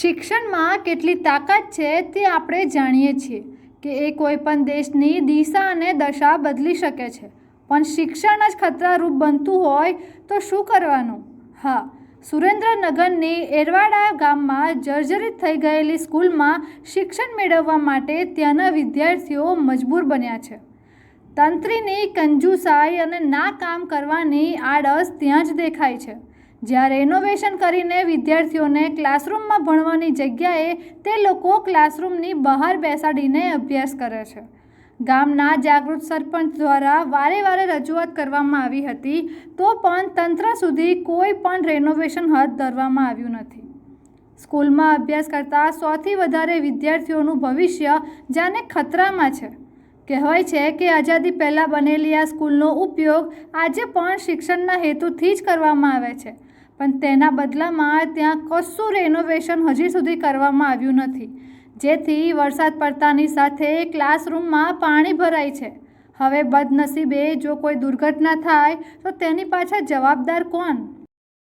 શિક્ષણમાં કેટલી તાકાત છે તે આપણે જાણીએ છીએ કે એ કોઈ પણ દેશની દિશા અને દશા બદલી શકે છે, પણ શિક્ષણ જ ખતરારૂપ બનતું હોય તો શું કરવાનું? હા, સુરેન્દ્રનગરની એરવાડા ગામમાં જર્જરિત થઈ ગયેલી સ્કૂલમાં શિક્ષણ મેળવવા માટે ત્યાંના વિદ્યાર્થીઓ મજબૂર બન્યા છે. તંત્રીની કંજૂસાઈ અને ના કામ કરવાની આળસ ત્યાં જ દેખાય છે. જ્યાં રેનોવેશન કરીને વિદ્યાર્થીઓને ક્લાસરૂમમાં ભણવાની જગ્યાએ તે લોકો ક્લાસરૂમની બહાર બેસાડીને અભ્યાસ કરે છે. ગામના જાગૃત સરપંચ દ્વારા વારે વારે રજૂઆત કરવામાં આવી હતી, તો પણ તંત્ર સુધી કોઈ પણ રેનોવેશન હાથ ધરવામાં આવ્યું નથી. સ્કૂલમાં અભ્યાસ કરતા 100થી વધારે વિદ્યાર્થીઓનું ભવિષ્ય જાણે ખતરામાં છે. કહેવાય છે કે આઝાદી પહેલાં બનેલી આ સ્કૂલનો ઉપયોગ આજે પણ શિક્ષણના હેતુથી જ કરવામાં આવે છે, પણ તેના બદલામાં ત્યાં કશું રેનોવેશન હજી સુધી કરવામાં આવ્યું નથી, જેથી વરસાદ પડતાની સાથે ક્લાસરૂમમાં પાણી ભરાય છે. હવે બદનસીબે જો કોઈ દુર્ઘટના થાય તો તેની પાછળ જવાબદાર કોણ?